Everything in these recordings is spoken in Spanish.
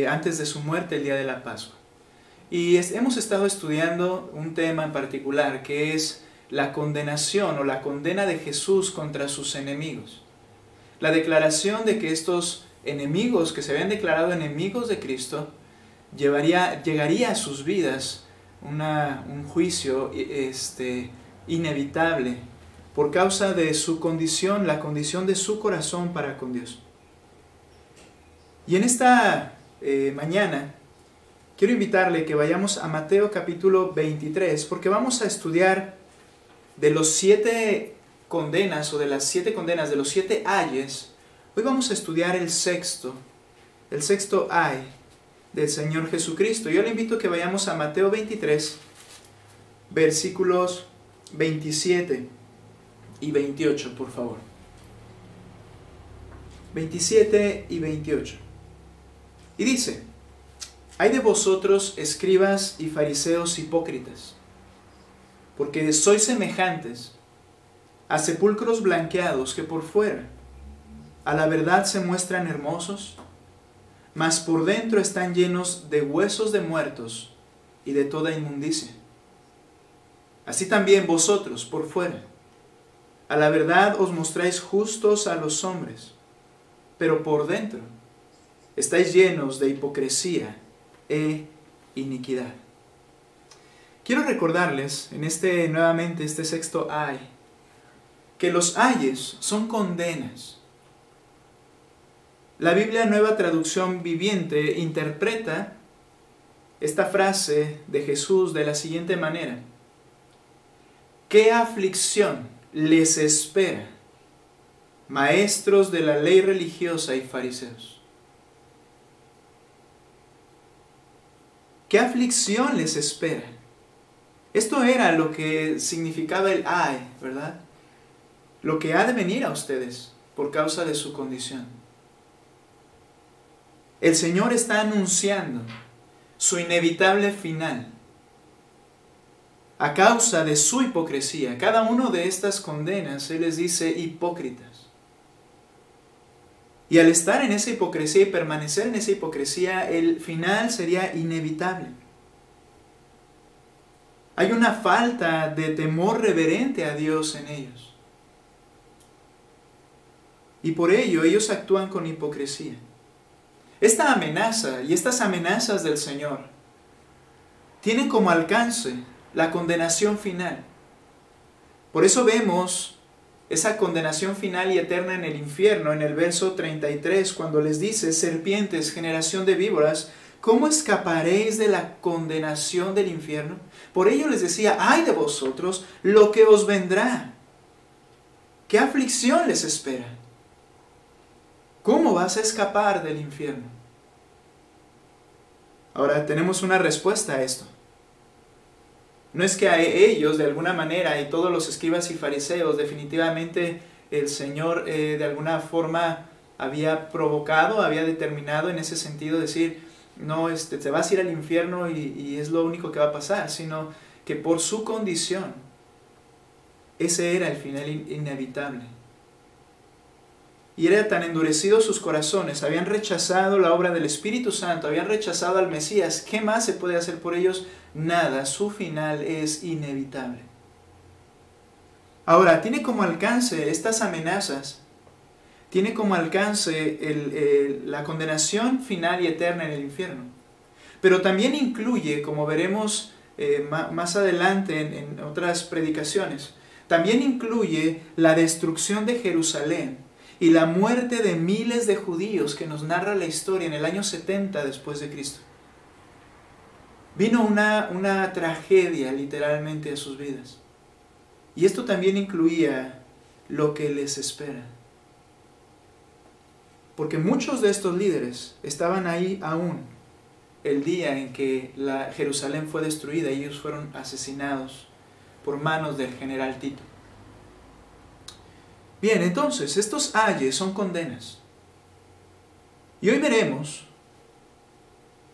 antes de su muerte, el día de la Pascua. Y hemos estado estudiando un tema en particular, que es la condenación o la condena de Jesús contra sus enemigos. La declaración de que estos enemigos, que se habían declarado enemigos de Cristo, llegaría a sus vidas un juicio inevitable por causa de su condición, la condición de su corazón para con Dios. Y en esta mañana quiero invitarle que vayamos a Mateo capítulo 23, porque vamos a estudiar de los 7 condenas o de las 7 condenas, de los 7 ayes. Hoy vamos a estudiar el sexto ay del Señor Jesucristo. Yo le invito a que vayamos a Mateo 23, versículos 27 y 28, por favor. 27 y 28. Y dice: Ay de vosotros, escribas y fariseos hipócritas, porque sois semejantes a sepulcros blanqueados que por fuera a la verdad se muestran hermosos, mas por dentro están llenos de huesos de muertos y de toda inmundicia. Así también vosotros por fuera a la verdad os mostráis justos a los hombres, pero por dentro estáis llenos de hipocresía e iniquidad. Quiero recordarles nuevamente este sexto ay, que los ayes son condenas. La Biblia Nueva Traducción Viviente interpreta esta frase de Jesús de la siguiente manera: ¿qué aflicción les espera, maestros de la ley religiosa y fariseos? ¿Qué aflicción les espera? Esto era lo que significaba el ay, ¿verdad? Lo que ha de venir a ustedes por causa de su condición. El Señor está anunciando su inevitable final a causa de su hipocresía. Cada uno de estas condenas, Él les dice hipócritas. Y al estar en esa hipocresía y permanecer en esa hipocresía, el final sería inevitable. Hay una falta de temor reverente a Dios en ellos. Y por ello ellos actúan con hipocresía. Esta amenaza y estas amenazas del Señor tienen como alcance la condenación final. Por eso vemos esa condenación final y eterna en el infierno, en el verso 33, cuando les dice: serpientes, generación de víboras, ¿cómo escaparéis de la condenación del infierno? Por ello les decía: ay de vosotros, lo que os vendrá. ¿Qué aflicción les espera? ¿Cómo vas a escapar del infierno? Ahora tenemos una respuesta a esto. No es que a ellos, de alguna manera, y todos los escribas y fariseos, definitivamente el Señor de alguna forma había provocado, había determinado en ese sentido decir: no, te vas a ir al infierno y es lo único que va a pasar, sino que por su condición, ese era el final inevitable. Y era tan endurecidos sus corazones, habían rechazado la obra del Espíritu Santo, habían rechazado al Mesías. ¿Qué más se puede hacer por ellos? Nada, su final es inevitable. Ahora, tiene como alcance estas amenazas, tiene como alcance la condenación final y eterna en el infierno. Pero también incluye, como veremos más adelante en otras predicaciones, también incluye la destrucción de Jerusalén y la muerte de miles de judíos que nos narra la historia en el año 70 después de Cristo. Vino una tragedia literalmente a sus vidas. Y esto también incluía lo que les espera. Porque muchos de estos líderes estaban ahí aún el día en que Jerusalén fue destruida y ellos fueron asesinados por manos del general Tito. Bien, entonces, estos ayes son condenas. Y hoy veremos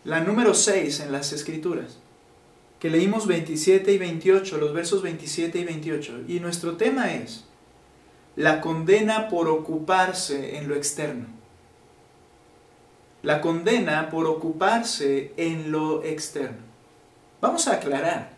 la número 6 en las Escrituras, que leímos 27 y 28, los versos 27 y 28. Y nuestro tema es la condena por ocuparse en lo externo. la condena por ocuparse en lo externo. Vamos a aclarar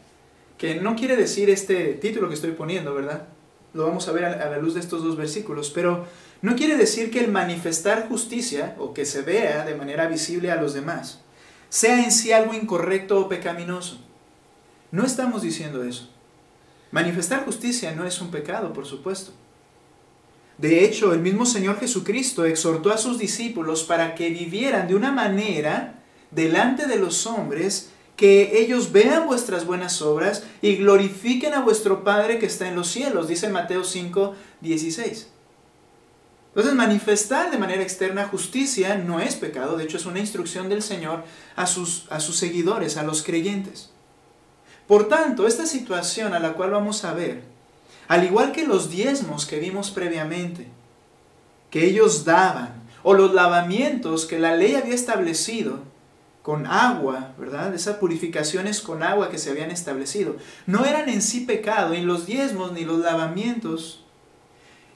que no quiere decir este título que estoy poniendo, ¿verdad? Lo vamos a ver a la luz de estos dos versículos, pero no quiere decir que el manifestar justicia, o que se vea de manera visible a los demás, sea en sí algo incorrecto o pecaminoso. No estamos diciendo eso. Manifestar justicia no es un pecado, por supuesto. De hecho, el mismo Señor Jesucristo exhortó a sus discípulos para que vivieran de una manera delante de los hombres, que ellos vean vuestras buenas obras y glorifiquen a vuestro Padre que está en los cielos, dice Mateo 5:16. Entonces, manifestar de manera externa justicia no es pecado, de hecho es una instrucción del Señor a sus seguidores, a los creyentes. Por tanto, esta situación a la cual vamos a ver, al igual que los diezmos que vimos previamente, que ellos daban, o los lavamientos que la ley había establecido con agua, ¿verdad? Esas purificaciones con agua que se habían establecido, no eran en sí pecado, ni los diezmos ni los lavamientos.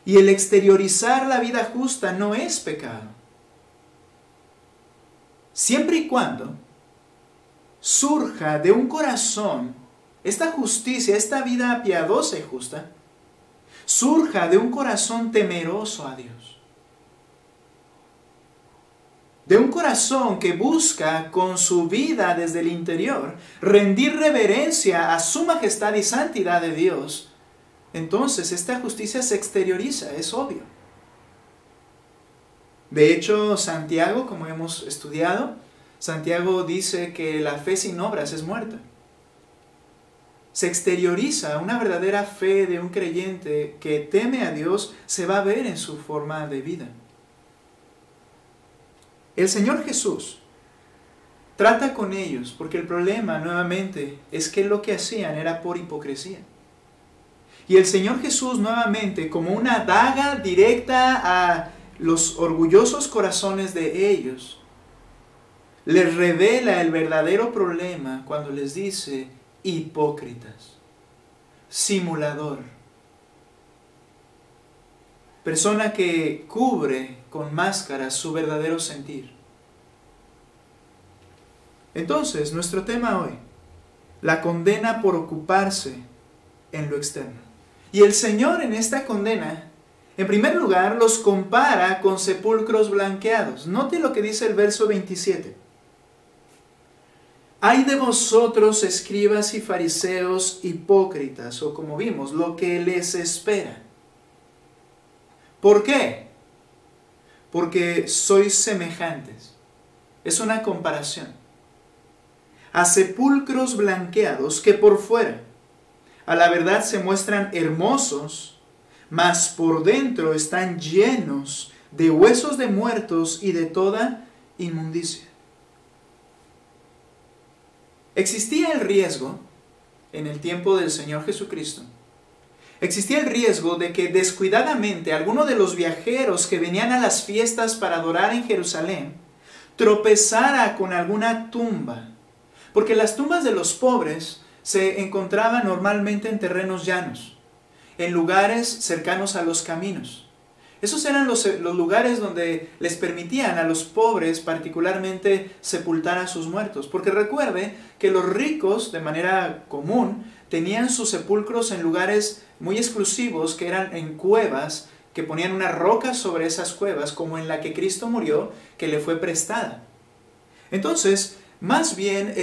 Y el exteriorizar la vida justa no es pecado. Siempre y cuando surja de un corazón, esta justicia, esta vida piadosa y justa, surja de un corazón temeroso a Dios. De un corazón que busca con su vida desde el interior rendir reverencia a su majestad y santidad de Dios, entonces esta justicia se exterioriza, es obvio. De hecho, Santiago, como hemos estudiado, Santiago dice que la fe sin obras es muerta. Se exterioriza una verdadera fe de un creyente que teme a Dios, se va a ver en su forma de vida. El Señor Jesús trata con ellos, porque el problema nuevamente es que lo que hacían era por hipocresía. Y el Señor Jesús nuevamente, como una daga directa a los orgullosos corazones de ellos, les revela el verdadero problema cuando les dice: hipócritas, simulador, persona que cubre con máscaras su verdadero sentir. Entonces, nuestro tema hoy, la condena por ocuparse en lo externo. Y el Señor en esta condena, en primer lugar, los compara con sepulcros blanqueados. Note lo que dice el verso 27. Ay de vosotros, escribas y fariseos hipócritas, o como vimos, lo que les espera. ¿Por qué? Porque sois semejantes. Es una comparación. A sepulcros blanqueados que por fuera, a la verdad se muestran hermosos, mas por dentro están llenos de huesos de muertos y de toda inmundicia. Existía el riesgo, en el tiempo del Señor Jesucristo, existía el riesgo de que descuidadamente alguno de los viajeros que venían a las fiestas para adorar en Jerusalén tropezara con alguna tumba, porque las tumbas de los pobres se encontraban normalmente en terrenos llanos, en lugares cercanos a los caminos. Esos eran los lugares donde les permitían a los pobres particularmente sepultar a sus muertos. Porque recuerde que los ricos, de manera común, tenían sus sepulcros en lugares muy exclusivos, que eran en cuevas, que ponían una roca sobre esas cuevas, como en la que Cristo murió, que le fue prestada. Entonces, más bien,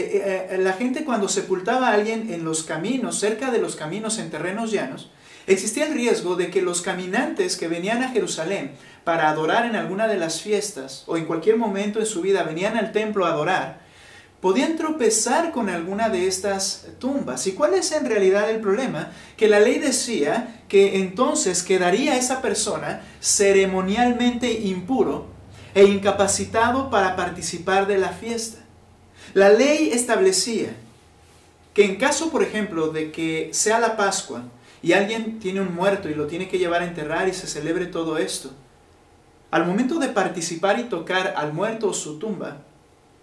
la gente cuando sepultaba a alguien en los caminos, cerca de los caminos, en terrenos llanos, existía el riesgo de que los caminantes que venían a Jerusalén para adorar en alguna de las fiestas, o en cualquier momento en su vida venían al templo a adorar, podían tropezar con alguna de estas tumbas. ¿Y cuál es en realidad el problema? Que la ley decía que entonces quedaría esa persona ceremonialmente impuro e incapacitado para participar de la fiesta. La ley establecía que en caso, por ejemplo, de que sea la Pascua y alguien tiene un muerto y lo tiene que llevar a enterrar y se celebre todo esto, al momento de participar y tocar al muerto o su tumba,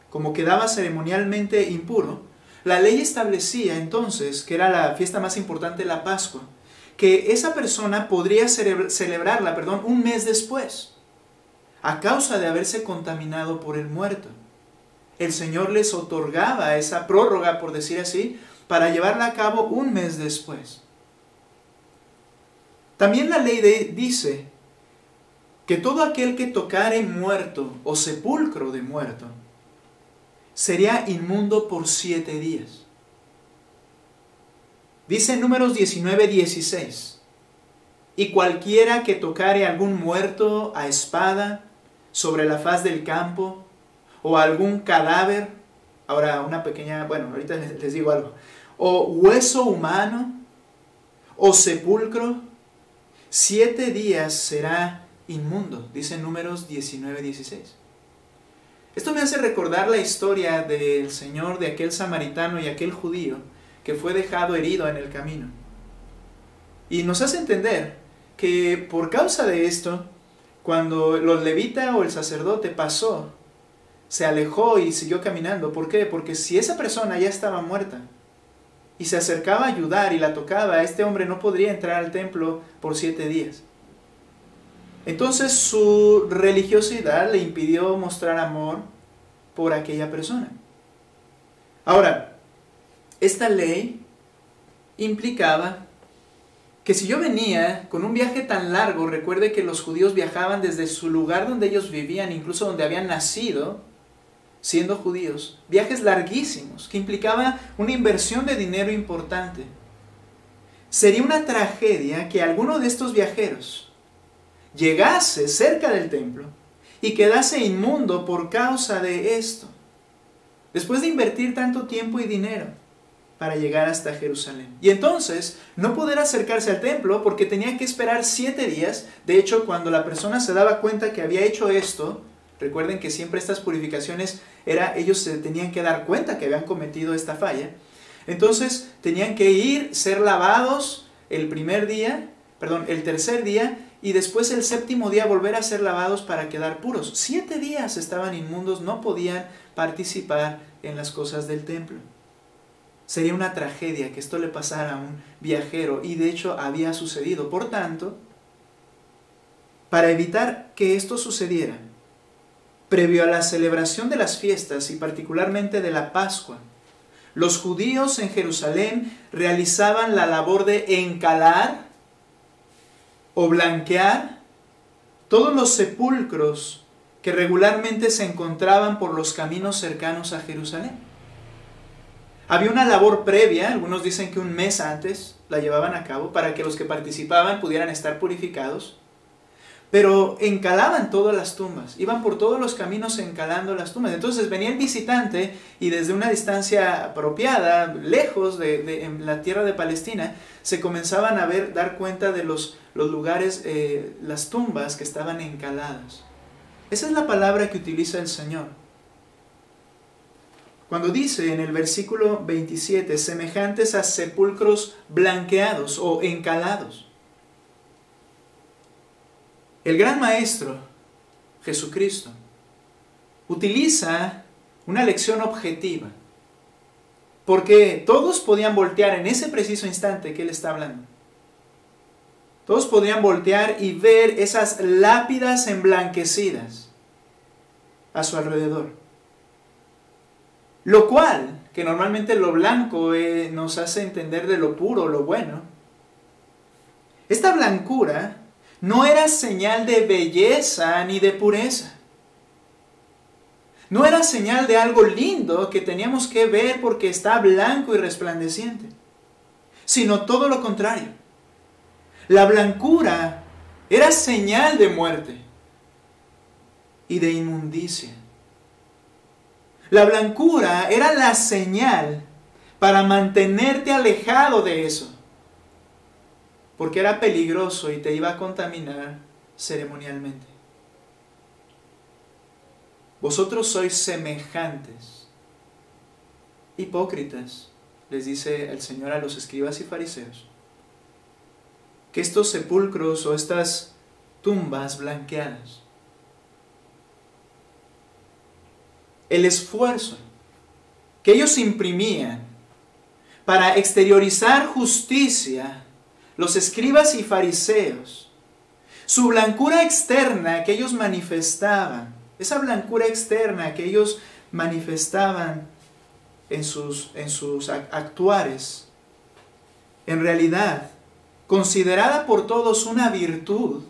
como quedaba ceremonialmente impuro, la ley establecía entonces, que era la fiesta más importante, la Pascua, que esa persona podría celebrarla, un mes después. a causa de haberse contaminado por el muerto. El Señor les otorgaba esa prórroga, por decir así, para llevarla a cabo un mes después. También la ley dice que todo aquel que tocare muerto o sepulcro de muerto sería inmundo por 7 días. Dice en Números 19:16, y cualquiera que tocare algún muerto a espada sobre la faz del campo, o algún cadáver, ahora una pequeña, bueno, ahorita les digo algo, o hueso humano, o sepulcro, 7 días será inmundo, dice en Números 19:16. Esto me hace recordar la historia del Señor, de aquel samaritano y aquel judío que fue dejado herido en el camino. Y nos hace entender que por causa de esto, cuando los levita o el sacerdote pasó, se alejó y siguió caminando. ¿Por qué? Porque si esa persona ya estaba muerta y se acercaba a ayudar y la tocaba, este hombre no podría entrar al templo por 7 días. Entonces su religiosidad le impidió mostrar amor por aquella persona. Ahora, esta ley implicaba que si yo venía con un viaje tan largo, recuerde que los judíos viajaban desde su lugar donde ellos vivían, incluso donde habían nacido, siendo judíos, viajes larguísimos, que implicaba una inversión de dinero importante. Sería una tragedia que alguno de estos viajeros llegase cerca del templo y quedase inmundo por causa de esto, después de invertir tanto tiempo y dinero para llegar hasta Jerusalén. Y entonces no poder acercarse al templo porque tenía que esperar 7 días. De hecho, cuando la persona se daba cuenta que había hecho esto, recuerden que siempre estas purificaciones ellos se tenían que dar cuenta que habían cometido esta falla. Entonces tenían que ir, ser lavados el tercer día, y después el 7º día volver a ser lavados para quedar puros. 7 días estaban inmundos, no podían participar en las cosas del templo. Sería una tragedia que esto le pasara a un viajero, y de hecho había sucedido. Por tanto, para evitar que esto sucediera, previo a la celebración de las fiestas y particularmente de la Pascua, los judíos en Jerusalén realizaban la labor de encalar o blanquear todos los sepulcros que regularmente se encontraban por los caminos cercanos a Jerusalén. Había una labor previa, algunos dicen que un mes antes la llevaban a cabo para que los que participaban pudieran estar purificados. Pero encalaban todas las tumbas, iban por todos los caminos encalando las tumbas. Entonces venía el visitante y desde una distancia apropiada, lejos en la tierra de Palestina, se comenzaban a dar cuenta de los lugares, las tumbas que estaban encaladas. Esa es la palabra que utiliza el Señor. Cuando dice en el versículo 27, semejantes a sepulcros blanqueados o encalados. El gran maestro, Jesucristo, utiliza una lección objetiva, porque todos podían voltear en ese preciso instante que Él está hablando. Todos podrían voltear y ver esas lápidas emblanquecidas a su alrededor. Lo cual, que normalmente lo blanco nos hace entender de lo puro, lo bueno. Esta blancura no era señal de belleza ni de pureza. No era señal de algo lindo que teníamos que ver porque está blanco y resplandeciente, sino todo lo contrario. La blancura era señal de muerte y de inmundicia. La blancura era la señal para mantenerte alejado de eso, porque era peligroso y te iba a contaminar ceremonialmente. Vosotros sois semejantes, hipócritas, les dice el Señor a los escribas y fariseos, que estos sepulcros o estas tumbas blanqueadas, el esfuerzo que ellos imprimían para exteriorizar justicia, los escribas y fariseos, Su blancura externa que ellos manifestaban, esa blancura externa que ellos manifestaban en sus actuares, en realidad, considerada por todos una virtud,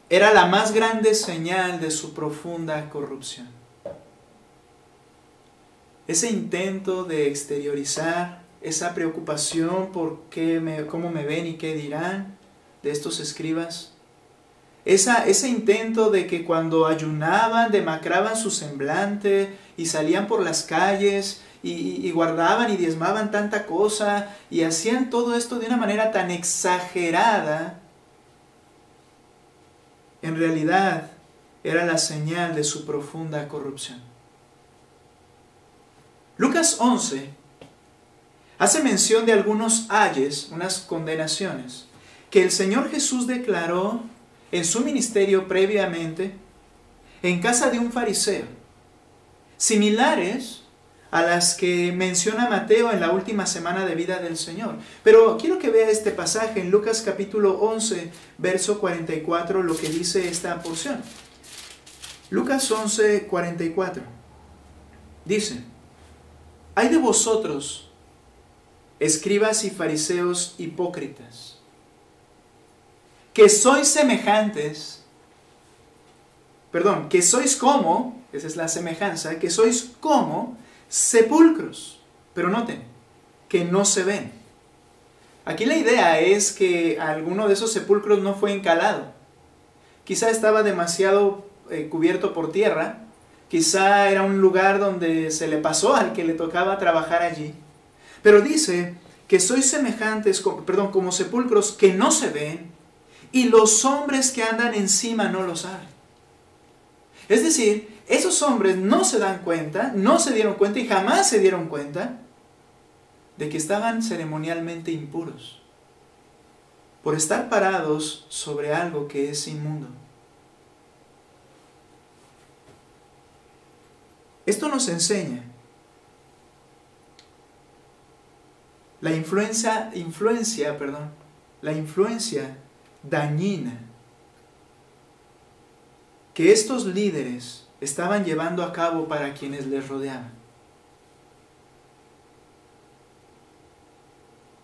era la más grande señal de su profunda corrupción. Ese intento de exteriorizar esa preocupación por cómo me ven y qué dirán de estos escribas, ese intento de que cuando ayunaban demacraban su semblante y salían por las calles y guardaban y diezmaban tanta cosa y hacían todo esto de una manera tan exagerada, en realidad era la señal de su profunda corrupción. Lucas 11 hace mención de algunos ayes, unas condenaciones, que el Señor Jesús declaró en su ministerio previamente en casa de un fariseo, similares a las que menciona Mateo en la última semana de vida del Señor. Pero quiero que vea este pasaje en Lucas capítulo 11, verso 44, lo que dice esta porción. Lucas 11, 44. Dice: «Ay de vosotros, escribas y fariseos hipócritas, que sois semejantes, que sois como», esa es la semejanza, «que sois como sepulcros», pero noten, que no se ven. Aquí la idea es que alguno de esos sepulcros no fue encalado. Quizá estaba demasiado cubierto por tierra, quizá era un lugar donde se le pasó al que le tocaba trabajar allí. Pero dice que sois semejantes, como sepulcros que no se ven, y los hombres que andan encima no lo saben. Es decir, esos hombres no se dan cuenta, no se dieron cuenta y jamás se dieron cuenta de que estaban ceremonialmente impuros por estar parados sobre algo que es inmundo. Esto nos enseña la influencia dañina que estos líderes estaban llevando a cabo para quienes les rodeaban.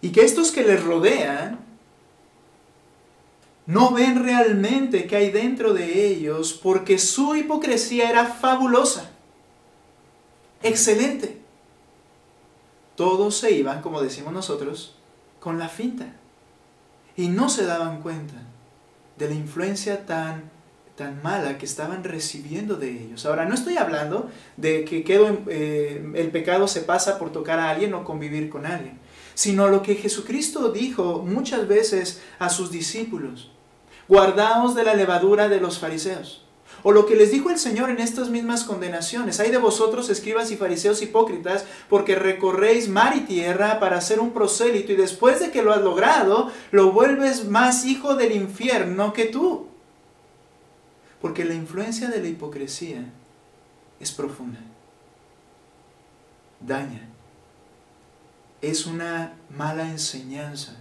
Y que estos que les rodean no ven realmente qué hay dentro de ellos, porque su hipocresía era fabulosa, excelente. Todos se iban, como decimos nosotros, con la finta. Y no se daban cuenta de la influencia tan mala que estaban recibiendo de ellos. Ahora, no estoy hablando de que el pecado se pasa por tocar a alguien o convivir con alguien, sino lo que Jesucristo dijo muchas veces a sus discípulos: guardaos de la levadura de los fariseos. O lo que les dijo el Señor en estas mismas condenaciones: ay de vosotros, escribas y fariseos hipócritas, porque recorréis mar y tierra para ser un prosélito, y después de que lo has logrado, lo vuelves más hijo del infierno que tú. Porque la influencia de la hipocresía es profunda, daña, es una mala enseñanza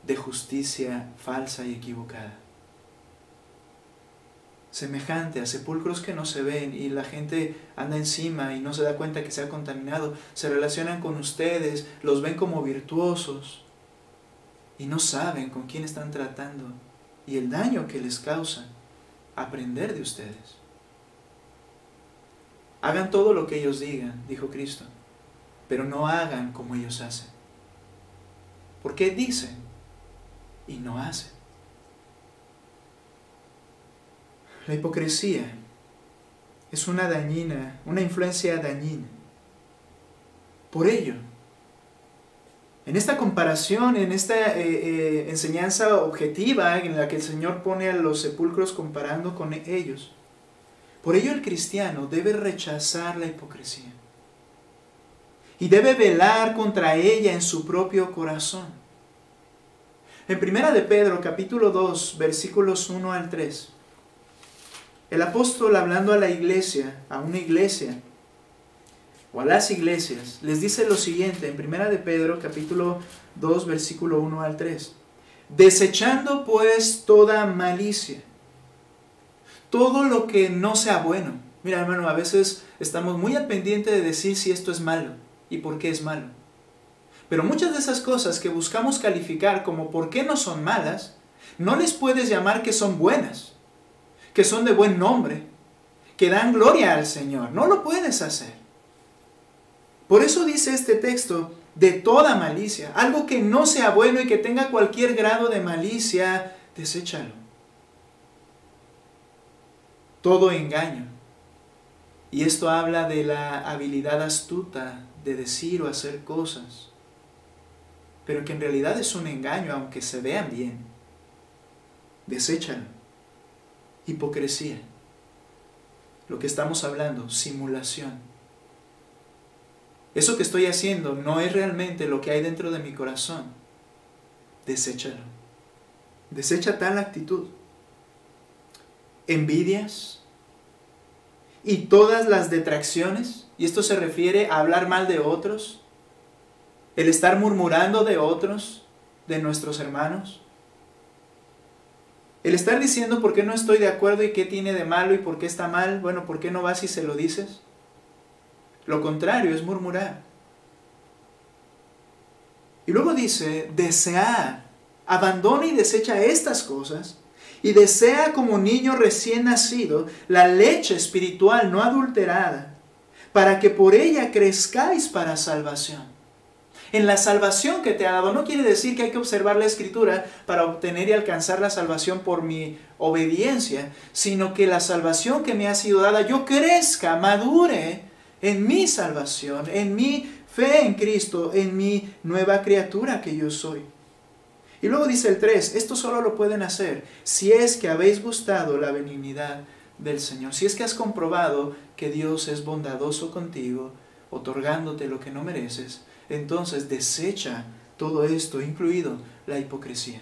de justicia falsa y equivocada. Semejante a sepulcros que no se ven y la gente anda encima y no se da cuenta que se ha contaminado, se relacionan con ustedes, los ven como virtuosos y no saben con quién están tratando y el daño que les causa aprender de ustedes. Hagan todo lo que ellos digan, dijo Cristo, pero no hagan como ellos hacen. Porque dicen y no hacen. La hipocresía es una influencia dañina. Por ello, en esta comparación, en esta enseñanza objetiva en la que el Señor pone a los sepulcros comparando con ellos, por ello el cristiano debe rechazar la hipocresía y debe velar contra ella en su propio corazón. En 1 de Pedro, capítulo 2, versículos 1 al 3, el apóstol, hablando a la iglesia, a una iglesia, o a las iglesias, les dice lo siguiente, en 1 de Pedro, capítulo 2, versículo 1 al 3. Desechando pues toda malicia, todo lo que no sea bueno. Mira, hermano, a veces estamos muy al pendiente de decir si esto es malo y por qué es malo. Pero muchas de esas cosas que buscamos calificar como por qué no son malas, no les puedes llamar que son buenas, que son de buen nombre, que dan gloria al Señor. No lo puedes hacer. Por eso dice este texto, de toda malicia, algo que no sea bueno y que tenga cualquier grado de malicia, deséchalo. Todo engaño. Y esto habla de la habilidad astuta de decir o hacer cosas, pero que en realidad es un engaño, aunque se vean bien. Deséchalo. Hipocresía. Lo que estamos hablando, simulación. Eso que estoy haciendo no es realmente lo que hay dentro de mi corazón. Deséchalo. Desecha tal actitud. Envidias y todas las detracciones, y esto se refiere a hablar mal de otros, el estar murmurando de otros, de nuestros hermanos, el estar diciendo por qué no estoy de acuerdo y qué tiene de malo y por qué está mal. Bueno, ¿por qué no vas y se lo dices? Lo contrario es murmurar. Y luego dice, desear. Abandona y desecha estas cosas y desea como niño recién nacido la leche espiritual no adulterada, para que por ella crezcáis para salvación. En la salvación que te ha dado, no quiere decir que hay que observar la Escritura para obtener y alcanzar la salvación por mi obediencia, sino que la salvación que me ha sido dada, yo crezca, madure en mi salvación, en mi fe en Cristo, en mi nueva criatura que yo soy. Y luego dice el 3, esto solo lo pueden hacer si es que habéis gustado la benignidad del Señor, si es que has comprobado que Dios es bondadoso contigo, otorgándote lo que no mereces. Entonces desecha todo esto, incluido la hipocresía.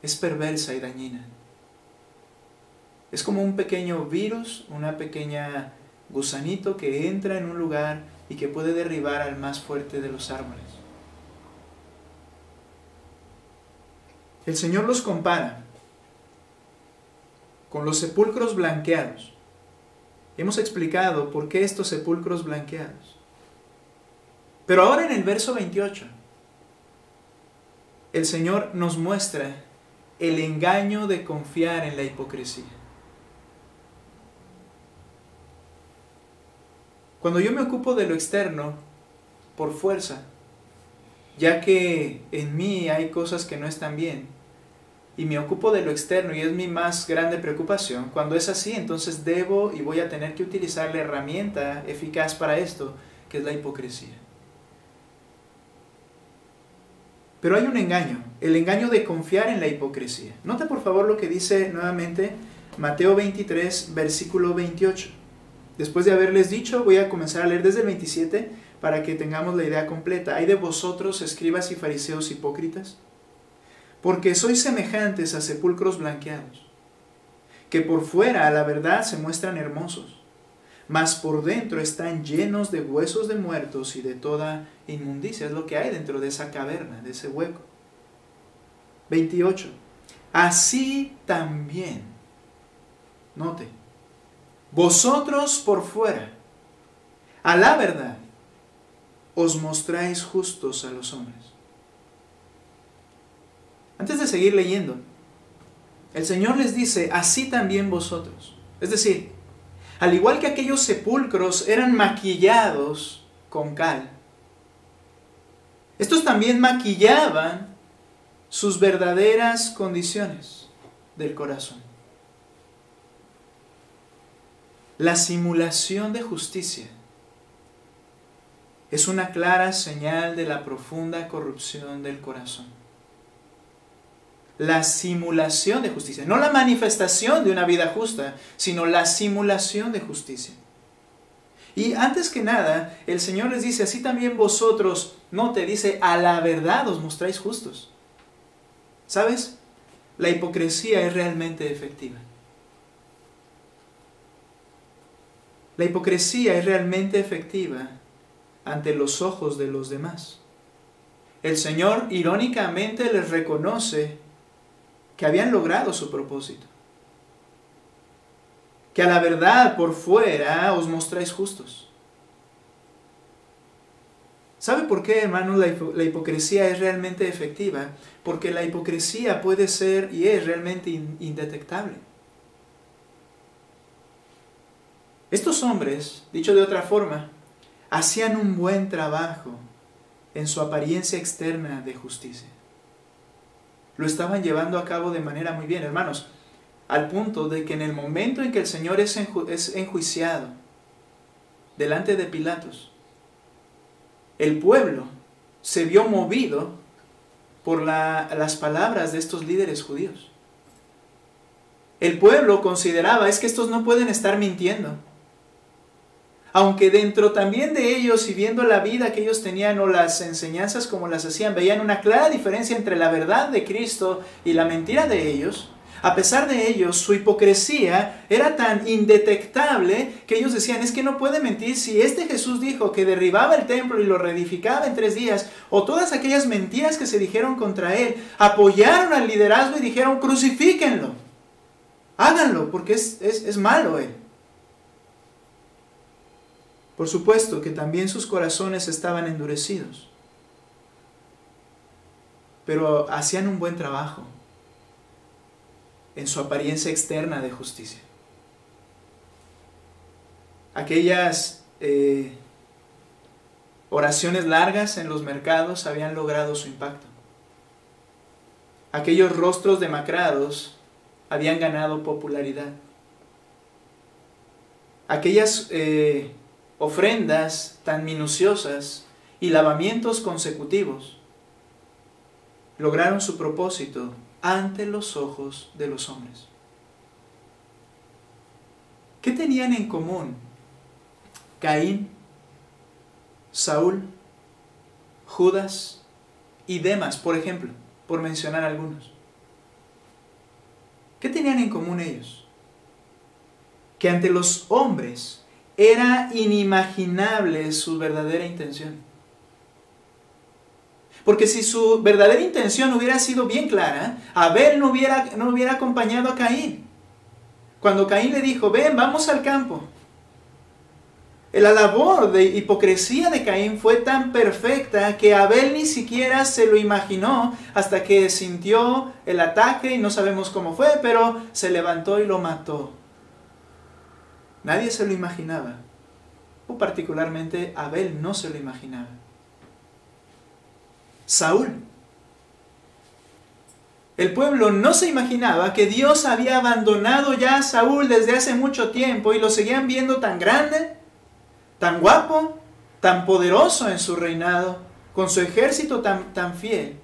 Es perversa y dañina. Es como un pequeño virus, una pequeña gusanito que entra en un lugar y que puede derribar al más fuerte de los árboles. El Señor los compara con los sepulcros blanqueados. Hemos explicado por qué estos sepulcros blanqueados. Pero ahora en el verso 28, el Señor nos muestra el engaño de confiar en la hipocresía. Cuando yo me ocupo de lo externo por fuerza, ya que en mí hay cosas que no están bien, y me ocupo de lo externo y es mi más grande preocupación, cuando es así, entonces debo y voy a tener que utilizar la herramienta eficaz para esto, que es la hipocresía. Pero hay un engaño, el engaño de confiar en la hipocresía. Nota por favor lo que dice nuevamente Mateo 23, versículo 28. Después de haberles dicho, voy a comenzar a leer desde el 27 para que tengamos la idea completa. ¿Hay de vosotros, escribas y fariseos hipócritas? Porque sois semejantes a sepulcros blanqueados, que por fuera a la verdad se muestran hermosos, mas por dentro están llenos de huesos de muertos y de toda inmundicia. Es lo que hay dentro de esa caverna, de ese hueco. 28. Así también, note, vosotros por fuera, a la verdad, os mostráis justos a los hombres. Antes de seguir leyendo, el Señor les dice, así también vosotros. Es decir, al igual que aquellos sepulcros eran maquillados con cal, estos también maquillaban sus verdaderas condiciones del corazón. La simulación de justicia es una clara señal de la profunda corrupción del corazón. La simulación de justicia, no la manifestación de una vida justa, sino la simulación de justicia. Y antes que nada, el Señor les dice, así también vosotros, no te dice, a la verdad os mostráis justos. ¿Sabes? La hipocresía es realmente efectiva. La hipocresía es realmente efectiva ante los ojos de los demás. el Señor irónicamente les reconoce que habían logrado su propósito. Que a la verdad por fuera os mostráis justos. ¿Sabe por qué, hermanos, la hipocresía es realmente efectiva? Porque la hipocresía puede ser y es realmente indetectable. Estos hombres, dicho de otra forma, hacían un buen trabajo en su apariencia externa de justicia. Lo estaban llevando a cabo de manera muy bien, hermanos, al punto de que en el momento en que el Señor es enjuiciado delante de Pilatos, el pueblo se vio movido por las palabras de estos líderes judíos. El pueblo consideraba, es que estos no pueden estar mintiendo. Aunque dentro también de ellos y viendo la vida que ellos tenían o las enseñanzas como las hacían, veían una clara diferencia entre la verdad de Cristo y la mentira de ellos. A pesar de ello, su hipocresía era tan indetectable que ellos decían, es que no puede mentir si este Jesús dijo que derribaba el templo y lo reedificaba en 3 días, o todas aquellas mentiras que se dijeron contra él, apoyaron al liderazgo y dijeron, crucifíquenlo, háganlo, porque es malo él. Por supuesto que también sus corazones estaban endurecidos, pero hacían un buen trabajo en su apariencia externa de justicia. Aquellas oraciones largas en los mercados habían logrado su impacto. Aquellos rostros demacrados habían ganado popularidad. Aquellas ofrendas tan minuciosas y lavamientos consecutivos lograron su propósito ante los ojos de los hombres. ¿Qué tenían en común Caín, Saúl, Judas y Demas, por ejemplo, por mencionar algunos? ¿Qué tenían en común ellos? Que ante los hombres era inimaginable su verdadera intención. Porque si su verdadera intención hubiera sido bien clara, Abel no hubiera acompañado a Caín. Cuando Caín le dijo, ven, vamos al campo. La labor de hipocresía de Caín fue tan perfecta que Abel ni siquiera se lo imaginó hasta que sintió el ataque y no sabemos cómo fue, pero se levantó y lo mató. Nadie se lo imaginaba. O particularmente Abel no se lo imaginaba. Saúl. El pueblo no se imaginaba que Dios había abandonado ya a Saúl desde hace mucho tiempo y lo seguían viendo tan grande, tan guapo, tan poderoso en su reinado, con su ejército tan fiel.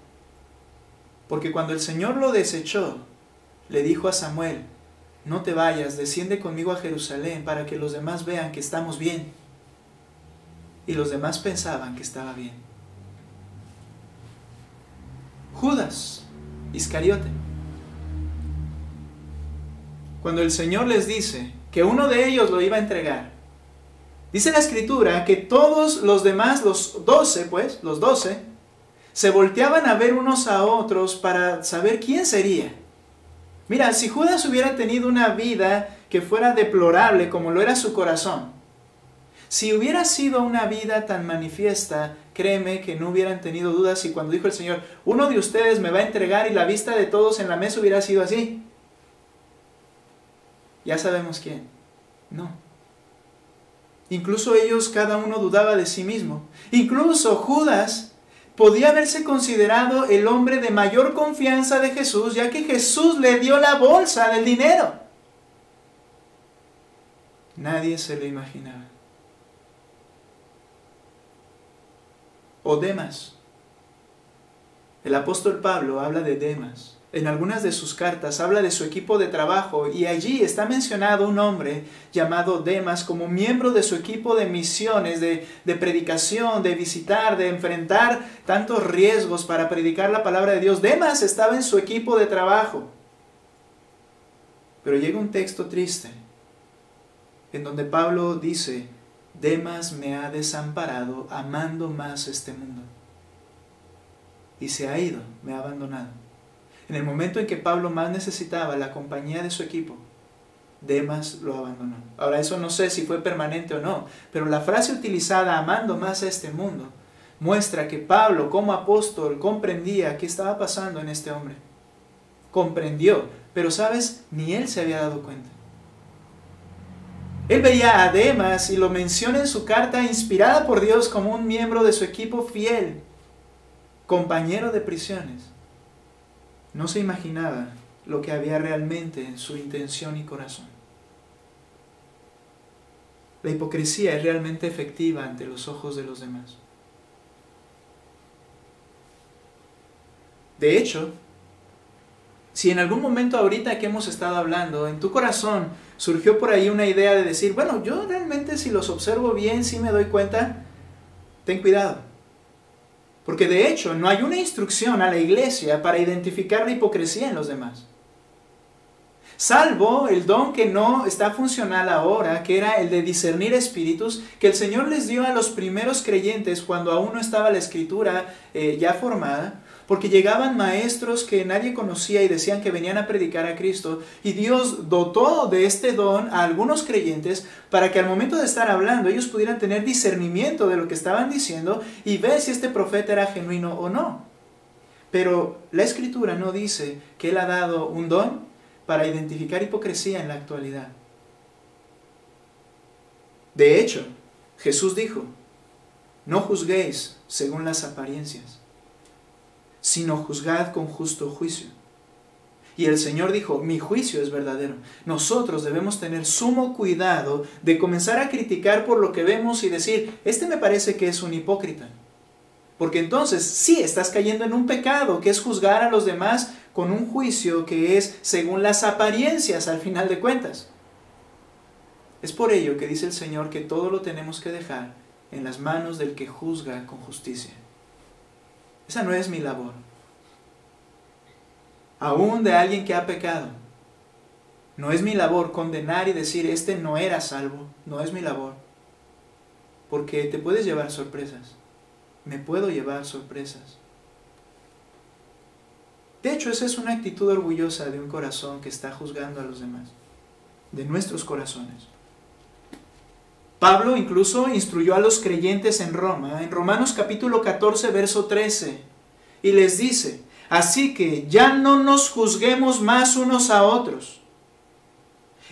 Porque cuando el Señor lo desechó, le dijo a Samuel, no te vayas, desciende conmigo a Jerusalén para que los demás vean que estamos bien. Y los demás pensaban que estaba bien. Judas Iscariote. Cuando el Señor les dice que uno de ellos lo iba a entregar, dice la Escritura que todos los demás, los 12, se volteaban a ver unos a otros para saber quién sería. Mira, si Judas hubiera tenido una vida que fuera deplorable como lo era su corazón, si hubiera sido una vida tan manifiesta, créeme que no hubieran tenido dudas. Y cuando dijo el Señor, uno de ustedes me va a entregar, y la vista de todos en la mesa hubiera sido así, ya sabemos quién. No. Incluso ellos, cada uno dudaba de sí mismo. Incluso Judas podía haberse considerado el hombre de mayor confianza de Jesús, ya que Jesús le dio la bolsa del dinero. Nadie se lo imaginaba. O Demas. El apóstol Pablo habla de Demas. En algunas de sus cartas habla de su equipo de trabajo, y allí está mencionado un hombre llamado Demas como miembro de su equipo de misiones, de predicación, de visitar, de enfrentar tantos riesgos para predicar la palabra de Dios. Demas estaba en su equipo de trabajo. Pero llega un texto triste en donde Pablo dice, Demas me ha desamparado amando más este mundo. y se ha ido, me ha abandonado. En el momento en que Pablo más necesitaba la compañía de su equipo, Demas lo abandonó. Ahora, eso no sé si fue permanente o no, pero la frase utilizada, amando más a este mundo, muestra que Pablo como apóstol comprendía qué estaba pasando en este hombre. Comprendió, pero sabes, ni él se había dado cuenta. Él veía a Demas y lo menciona en su carta inspirada por Dios como un miembro de su equipo fiel, compañero de prisiones. No se imaginaba lo que había realmente en su intención y corazón. La hipocresía es realmente efectiva ante los ojos de los demás. De hecho, si en algún momento ahorita que hemos estado hablando, en tu corazón surgió por ahí una idea de decir, bueno, yo realmente si los observo bien, sí me doy cuenta, ten cuidado. Porque de hecho no hay una instrucción a la iglesia para identificar la hipocresía en los demás. Salvo el don que no está funcional ahora, que era el de discernir espíritus, que el Señor les dio a los primeros creyentes cuando aún no estaba la escritura ya formada, porque llegaban maestros que nadie conocía y decían que venían a predicar a Cristo, y Dios dotó de este don a algunos creyentes para que al momento de estar hablando ellos pudieran tener discernimiento de lo que estaban diciendo y ver si este profeta era genuino o no. Pero la escritura no dice que Él ha dado un don para identificar hipocresía en la actualidad. De hecho, Jesús dijo, no juzguéis según las apariencias, sino juzgad con justo juicio. Y el Señor dijo, mi juicio es verdadero. Nosotros debemos tener sumo cuidado de comenzar a criticar por lo que vemos y decir, este me parece que es un hipócrita. Porque entonces sí estás cayendo en un pecado, que es juzgar a los demás con un juicio que es según las apariencias al final de cuentas. Es por ello que dice el Señor que todo lo tenemos que dejar en las manos del que juzga con justicia. Esa no es mi labor. Aún de alguien que ha pecado. No es mi labor condenar y decir, este no era salvo. No es mi labor. Porque te puedes llevar sorpresas. Me puedo llevar sorpresas. De hecho, esa es una actitud orgullosa de un corazón que está juzgando a los demás. De nuestros corazones. Pablo incluso instruyó a los creyentes en Roma, en Romanos capítulo 14, verso 13, y les dice, así que ya no nos juzguemos más unos a otros.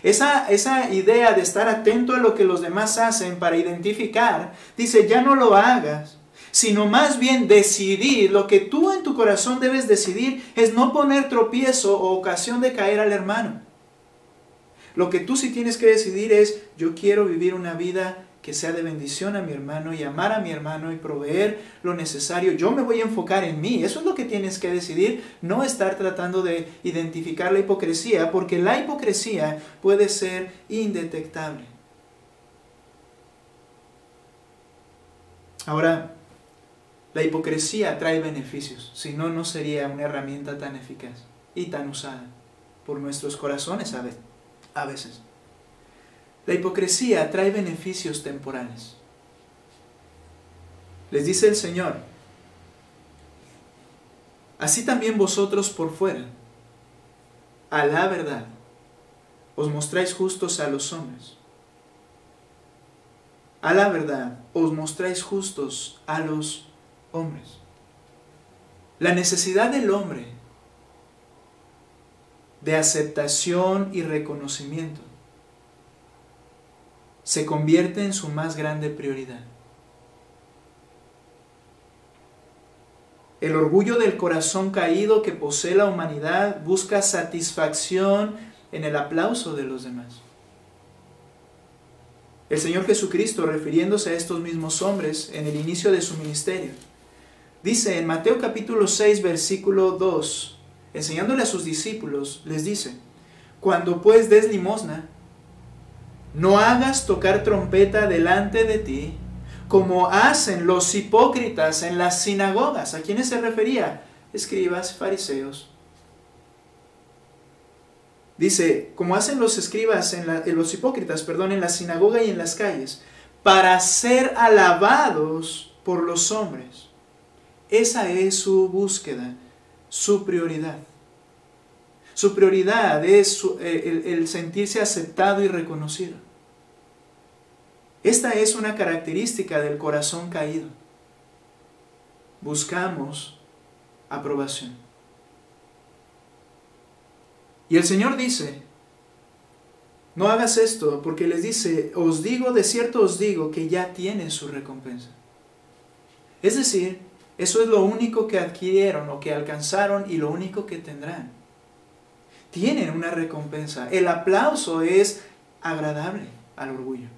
Esa idea de estar atento a lo que los demás hacen para identificar, dice, ya no lo hagas, sino más bien decidir, lo que tú en tu corazón debes decidir es no poner tropiezo o ocasión de caer al hermano. Lo que tú sí tienes que decidir es, yo quiero vivir una vida que sea de bendición a mi hermano y amar a mi hermano y proveer lo necesario. Yo me voy a enfocar en mí. Eso es lo que tienes que decidir, no estar tratando de identificar la hipocresía, porque la hipocresía puede ser indetectable. Ahora, la hipocresía trae beneficios, si no, no sería una herramienta tan eficaz y tan usada por nuestros corazones a veces. La hipocresía trae beneficios temporales. Les dice el Señor, así también vosotros por fuera, a la verdad, os mostráis justos a los hombres. A la verdad, os mostráis justos a los hombres. La necesidad del hombre de aceptación y reconocimiento se convierte en su más grande prioridad. El orgullo del corazón caído que posee la humanidad busca satisfacción en el aplauso de los demás. El Señor Jesucristo, refiriéndose a estos mismos hombres en el inicio de su ministerio, dice en Mateo capítulo 6, versículo 2, enseñándole a sus discípulos, les dice, cuando pues des limosna, no hagas tocar trompeta delante de ti, como hacen los hipócritas en las sinagogas. ¿A quiénes se refería? Escribas, fariseos. Dice, como hacen los escribas, los hipócritas, en la sinagoga y en las calles, para ser alabados por los hombres. Esa es su búsqueda, su prioridad. Su prioridad es el sentirse aceptado y reconocido. Esta es una característica del corazón caído. Buscamos aprobación. Y el Señor dice, no hagas esto, porque les dice, os digo, de cierto os digo, que ya tienen su recompensa. Es decir, eso es lo único que adquirieron o que alcanzaron y lo único que tendrán. Tienen una recompensa. El aplauso es agradable al orgullo.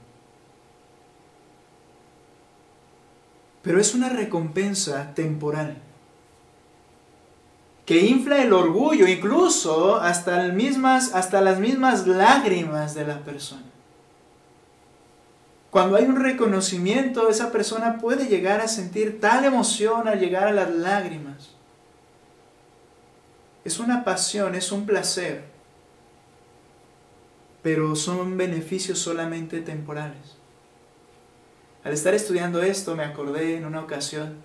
Pero es una recompensa temporal, que infla el orgullo, incluso hasta las mismas lágrimas de la persona. Cuando hay un reconocimiento, esa persona puede llegar a sentir tal emoción al llegar a las lágrimas. Es una pasión, es un placer, pero son beneficios solamente temporales. Al estar estudiando esto, me acordé en una ocasión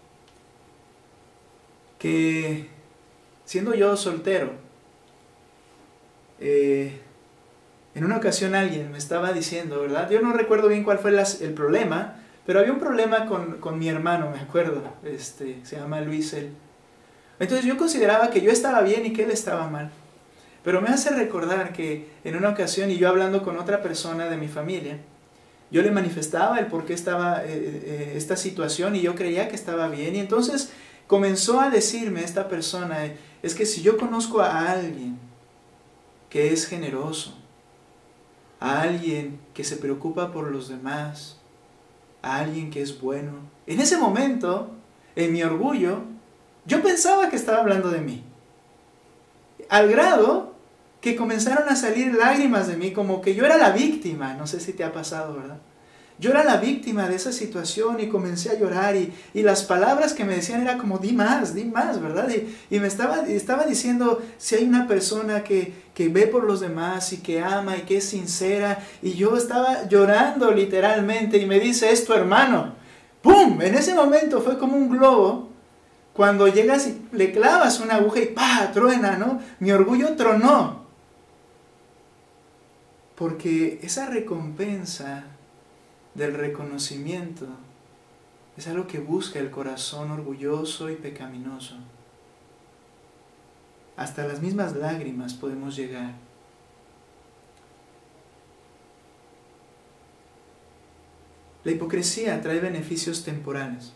que, siendo yo soltero, en una ocasión alguien me estaba diciendo, ¿verdad? Yo no recuerdo bien cuál fue el problema, pero había un problema con mi hermano, me acuerdo, se llama Luis él. Entonces yo consideraba que yo estaba bien y que él estaba mal. Pero me hace recordar que en una ocasión, y yo hablando con otra persona de mi familia, yo le manifestaba el por qué estaba esta situación y yo creía que estaba bien. Y entonces comenzó a decirme esta persona, es que si yo conozco a alguien que es generoso, a alguien que se preocupa por los demás, a alguien que es bueno, en ese momento, en mi orgullo, yo pensaba que estaba hablando de mí. Al grado que comenzaron a salir lágrimas de mí, como que yo era la víctima. No sé si te ha pasado, ¿verdad? Yo era la víctima de esa situación y comencé a llorar y las palabras que me decían era como, di más, ¿verdad? Y me estaba diciendo, si hay una persona que ve por los demás y que ama y que es sincera, y yo estaba llorando literalmente y me dice, es tu hermano. ¡Pum! En ese momento fue como un globo. Cuando llegas y le clavas una aguja y ¡pah! Truena, ¿no? Mi orgullo tronó. Porque esa recompensa del reconocimiento es algo que busca el corazón orgulloso y pecaminoso. Hasta las mismas lágrimas podemos llegar. La hipocresía trae beneficios temporales.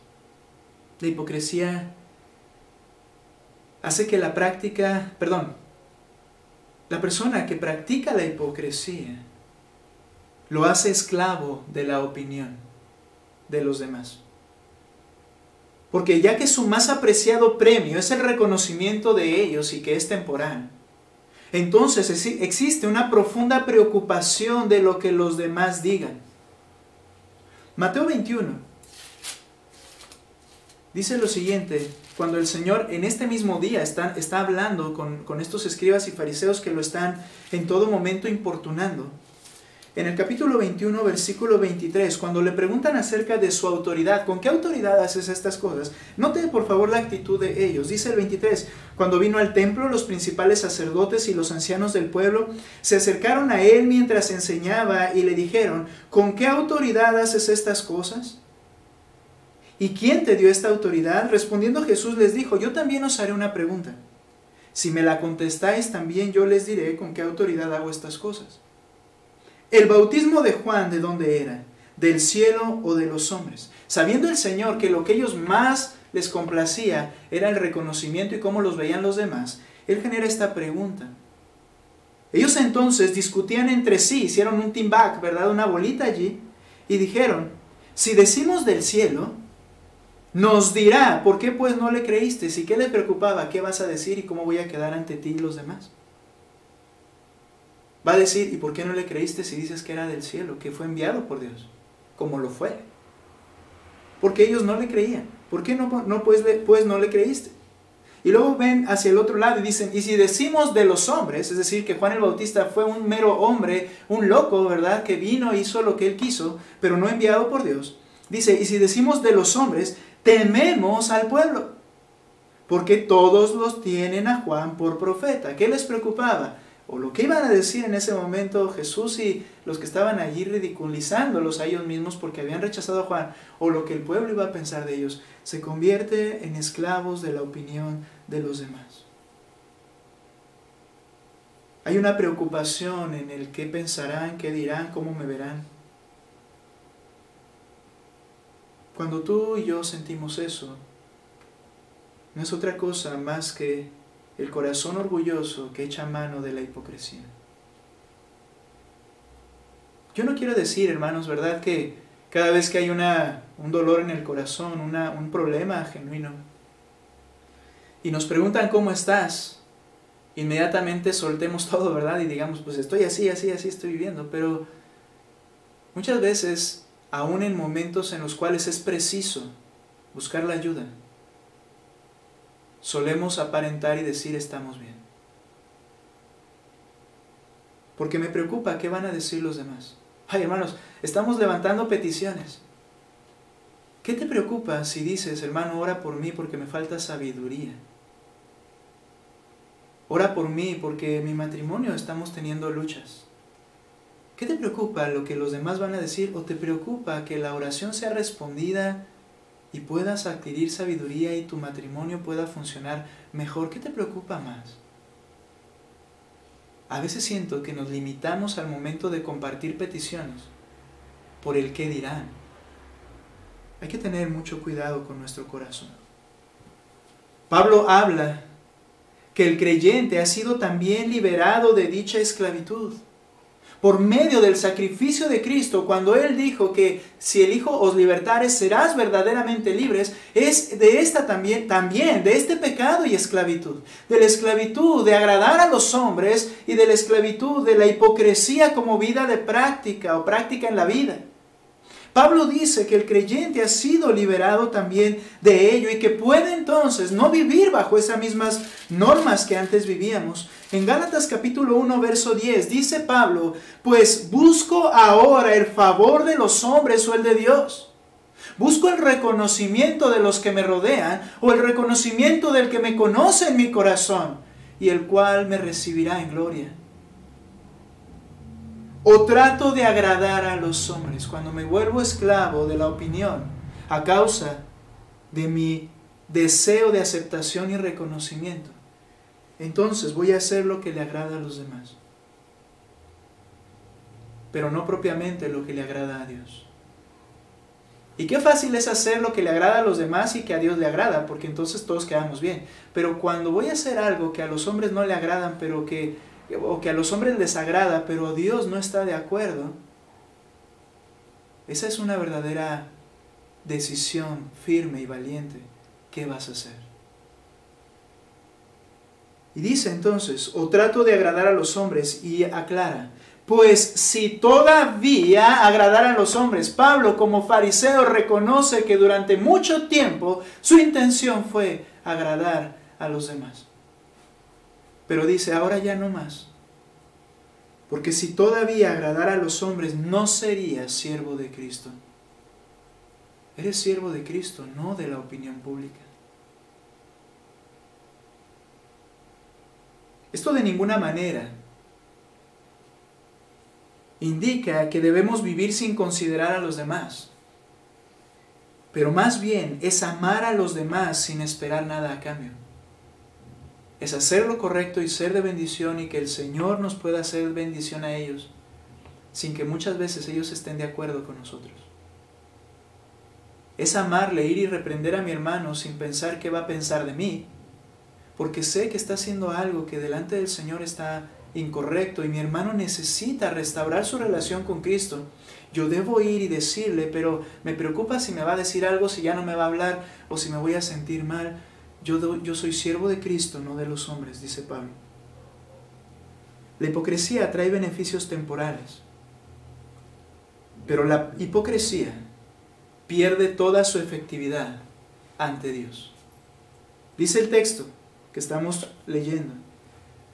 La hipocresía hace que la persona que practica la hipocresía lo hace esclavo de la opinión de los demás. Porque ya que su más apreciado premio es el reconocimiento de ellos y que es temporal, entonces existe una profunda preocupación de lo que los demás digan. Mateo 21 dice lo siguiente, cuando el Señor en este mismo día está hablando con estos escribas y fariseos que lo están en todo momento importunando. En el capítulo 21, versículo 23, cuando le preguntan acerca de su autoridad, ¿con qué autoridad haces estas cosas? Note por favor la actitud de ellos. Dice el 23, cuando vino al templo, los principales sacerdotes y los ancianos del pueblo se acercaron a él mientras enseñaba y le dijeron, ¿con qué autoridad haces estas cosas? ¿Y quién te dio esta autoridad? Respondiendo Jesús les dijo, yo también os haré una pregunta. Si me la contestáis, también yo les diré con qué autoridad hago estas cosas. ¿El bautismo de Juan de dónde era? ¿Del cielo o de los hombres? Sabiendo el Señor que lo que ellos más les complacía era el reconocimiento y cómo los veían los demás, Él genera esta pregunta. Ellos entonces discutían entre sí, hicieron un team back, ¿verdad? Una bolita allí, y dijeron, si decimos del cielo, nos dirá, ¿por qué pues no le creíste? Si qué le preocupaba, ¿qué vas a decir y cómo voy a quedar ante ti y los demás? Va a decir, ¿y por qué no le creíste si dices que era del cielo, que fue enviado por Dios? Como lo fue. Porque ellos no le creían. ¿Por qué pues no le creíste? Y luego ven hacia el otro lado y dicen, y si decimos de los hombres, es decir, que Juan el Bautista fue un mero hombre, un loco, ¿verdad? Que vino, hizo lo que él quiso, pero no enviado por Dios. Dice, y si decimos de los hombres, tememos al pueblo. porque todos los tienen a Juan por profeta. ¿Qué les preocupaba? O lo que iban a decir en ese momento Jesús y los que estaban allí ridiculizándolos a ellos mismos porque habían rechazado a Juan, o lo que el pueblo iba a pensar de ellos. Se convierte en esclavos de la opinión de los demás. Hay una preocupación en el qué pensarán, qué dirán, cómo me verán. Cuando tú y yo sentimos eso, no es otra cosa más que el corazón orgulloso que echa mano de la hipocresía. Yo no quiero decir, hermanos, ¿verdad?, que cada vez que hay un dolor en el corazón, un problema genuino, y nos preguntan cómo estás, inmediatamente soltemos todo, ¿verdad? Y digamos, pues estoy así estoy viviendo. Pero muchas veces, aún en momentos en los cuales es preciso buscar la ayuda, solemos aparentar y decir estamos bien. Porque me preocupa qué van a decir los demás. Ay, hermanos, estamos levantando peticiones. ¿Qué te preocupa si dices, hermano, ora por mí porque me falta sabiduría? Ora por mí porque en mi matrimonio estamos teniendo luchas. ¿Qué te preocupa lo que los demás van a decir? ¿O te preocupa que la oración sea respondida y puedas adquirir sabiduría y tu matrimonio pueda funcionar mejor? ¿Qué te preocupa más? A veces siento que nos limitamos al momento de compartir peticiones por el qué dirán. Hay que tener mucho cuidado con nuestro corazón. Pablo habla que el creyente ha sido también liberado de dicha esclavitud por medio del sacrificio de Cristo. Cuando Él dijo que si el Hijo os libertare, serás verdaderamente libres, es de esta también de este pecado y esclavitud. De la esclavitud de agradar a los hombres y de la esclavitud de la hipocresía como vida de práctica o práctica en la vida. Pablo dice que el creyente ha sido liberado también de ello y que puede entonces no vivir bajo esas mismas normas que antes vivíamos. En Gálatas capítulo 1, verso 10 dice Pablo, pues busco ahora el favor de los hombres o el de Dios. Busco el reconocimiento de los que me rodean o el reconocimiento del que me conoce en mi corazón y el cual me recibirá en gloria. O trato de agradar a los hombres cuando me vuelvo esclavo de la opinión a causa de mi deseo de aceptación y reconocimiento. Entonces voy a hacer lo que le agrada a los demás, pero no propiamente lo que le agrada a Dios. Y qué fácil es hacer lo que le agrada a los demás y que a Dios le agrada, porque entonces todos quedamos bien. Pero cuando voy a hacer algo que a los hombres no le agradan, o que a los hombres les agrada, pero Dios no está de acuerdo, esa es una verdadera decisión firme y valiente. ¿Qué vas a hacer? Y dice entonces, o trato de agradar a los hombres, y aclara, pues si todavía agradar a los hombres. Pablo, como fariseo, reconoce que durante mucho tiempo su intención fue agradar a los demás. Pero dice, ahora ya no más. Porque si todavía agradara a los hombres, no serías siervo de Cristo. Eres siervo de Cristo, no de la opinión pública. Esto de ninguna manera indica que debemos vivir sin considerar a los demás. Pero más bien es amar a los demás sin esperar nada a cambio. Es hacer lo correcto y ser de bendición y que el Señor nos pueda hacer bendición a ellos, sin que muchas veces ellos estén de acuerdo con nosotros. Es amarle, ir y reprender a mi hermano sin pensar qué va a pensar de mí, porque sé que está haciendo algo que delante del Señor está incorrecto y mi hermano necesita restaurar su relación con Cristo. Yo debo ir y decirle, pero me preocupa si me va a decir algo, si ya no me va a hablar o si me voy a sentir mal. Yo soy siervo de Cristo, no de los hombres, dice Pablo. La hipocresía trae beneficios temporales, pero la hipocresía pierde toda su efectividad ante Dios. Dice el texto que estamos leyendo,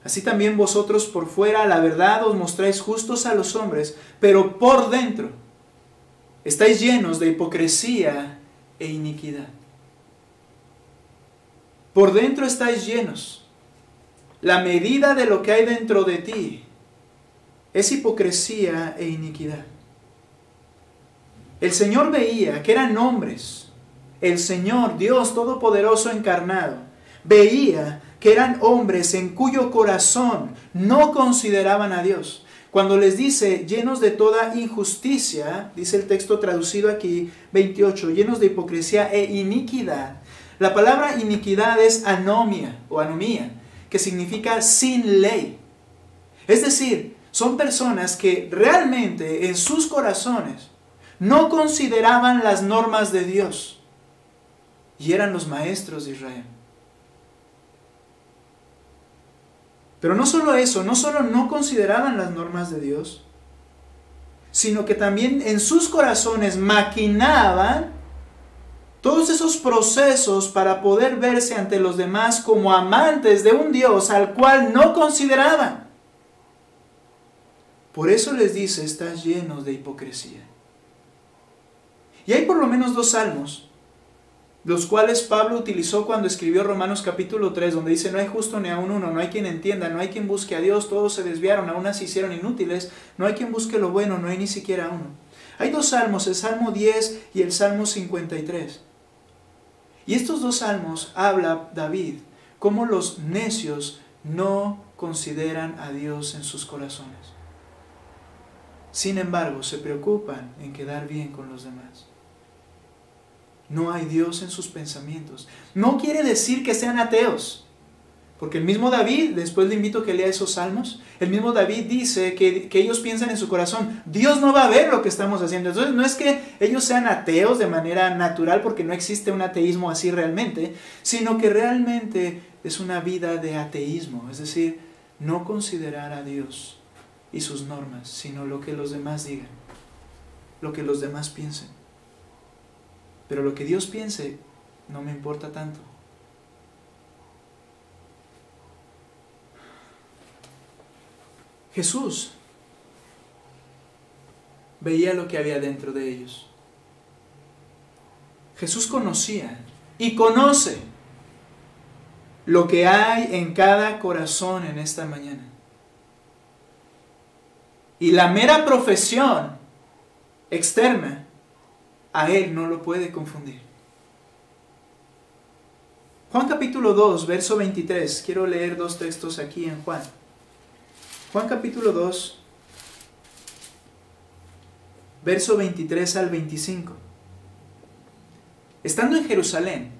así también vosotros por fuera la verdad os mostráis justos a los hombres, pero por dentro estáis llenos de hipocresía e iniquidad. por dentro estáis llenos. La medida de lo que hay dentro de ti es hipocresía e iniquidad. El Señor veía que eran hombres, el Señor, Dios Todopoderoso encarnado, veía que eran hombres en cuyo corazón no consideraban a Dios. Cuando les dice, llenos de toda injusticia, dice el texto traducido aquí, 28, llenos de hipocresía e iniquidad. La palabra iniquidad es anomia o anomía, que significa sin ley. Es decir, son personas que realmente en sus corazones no consideraban las normas de Dios y eran los maestros de Israel. Pero no solo eso, no solo no consideraban las normas de Dios, sino que también en sus corazones maquinaban todos esos procesos para poder verse ante los demás como amantes de un Dios al cual no consideraban. Por eso les dice, estás llenos de hipocresía. Y hay por lo menos 2 salmos, los cuales Pablo utilizó cuando escribió Romanos capítulo 3, donde dice, no hay justo ni aun uno, no hay quien entienda, no hay quien busque a Dios, todos se desviaron, aún se hicieron inútiles, no hay quien busque lo bueno, no hay ni siquiera uno. Hay 2 salmos, el Salmo 10 y el Salmo 53. Y estos 2 salmos habla David, cómo los necios no consideran a Dios en sus corazones. Sin embargo, se preocupan en quedar bien con los demás. No hay Dios en sus pensamientos. No quiere decir que sean ateos. Porque el mismo David, después le invito a que lea esos salmos, el mismo David dice que ellos piensan en su corazón, Dios no va a ver lo que estamos haciendo. Entonces no es que ellos sean ateos de manera natural, porque no existe un ateísmo así realmente, sino que realmente es una vida de ateísmo. Es decir, no considerar a Dios y sus normas, sino lo que los demás digan, lo que los demás piensen. Pero lo que Dios piense no me importa tanto. Jesús veía lo que había dentro de ellos. Jesús conocía y conoce lo que hay en cada corazón en esta mañana. Y la mera profesión externa a Él no lo puede confundir. Juan capítulo 2, verso 23. Quiero leer 2 textos aquí en Juan. Juan capítulo 2, verso 23 al 25. Estando en Jerusalén,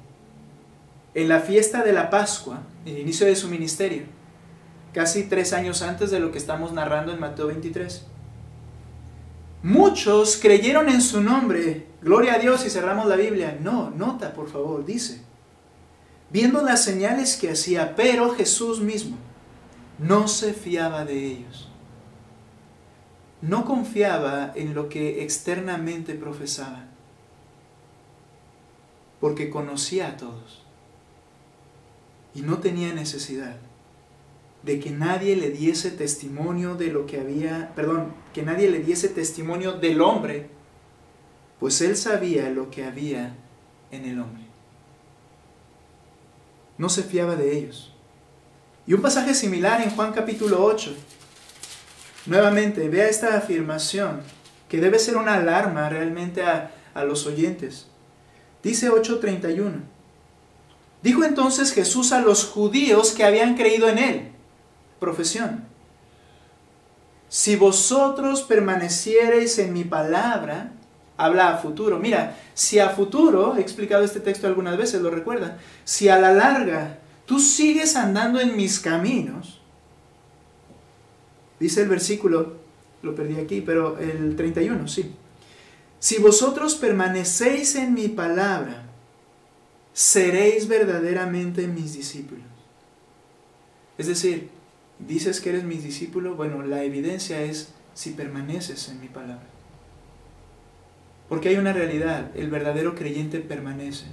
en la fiesta de la Pascua, el inicio de su ministerio, casi 3 años antes de lo que estamos narrando en Mateo 23, muchos creyeron en su nombre. Gloria a Dios, y cerramos la Biblia. No, nota por favor, dice, viendo las señales que hacía, pero Jesús mismo no se fiaba de ellos. No confiaba en lo que externamente profesaban, porque conocía a todos y no tenía necesidad de que nadie le diese testimonio de lo que había, que nadie le diese testimonio del hombre, pues él sabía lo que había en el hombre. No se fiaba de ellos. Y un pasaje similar en Juan capítulo 8. Nuevamente, vea esta afirmación, que debe ser una alarma realmente a los oyentes. Dice 8:31. Dijo entonces Jesús a los judíos que habían creído en él. Profesión. Si vosotros permaneciereis en mi palabra, habla a futuro. Mira, si a futuro, he explicado este texto algunas veces, lo recuerdan, si a la larga tú sigues andando en mis caminos, dice el versículo, lo perdí aquí, pero el 31, sí. Si vosotros permanecéis en mi palabra, seréis verdaderamente mis discípulos. Es decir, dices que eres mi discípulo, bueno, la evidencia es si permaneces en mi palabra. Porque hay una realidad, el verdadero creyente permanece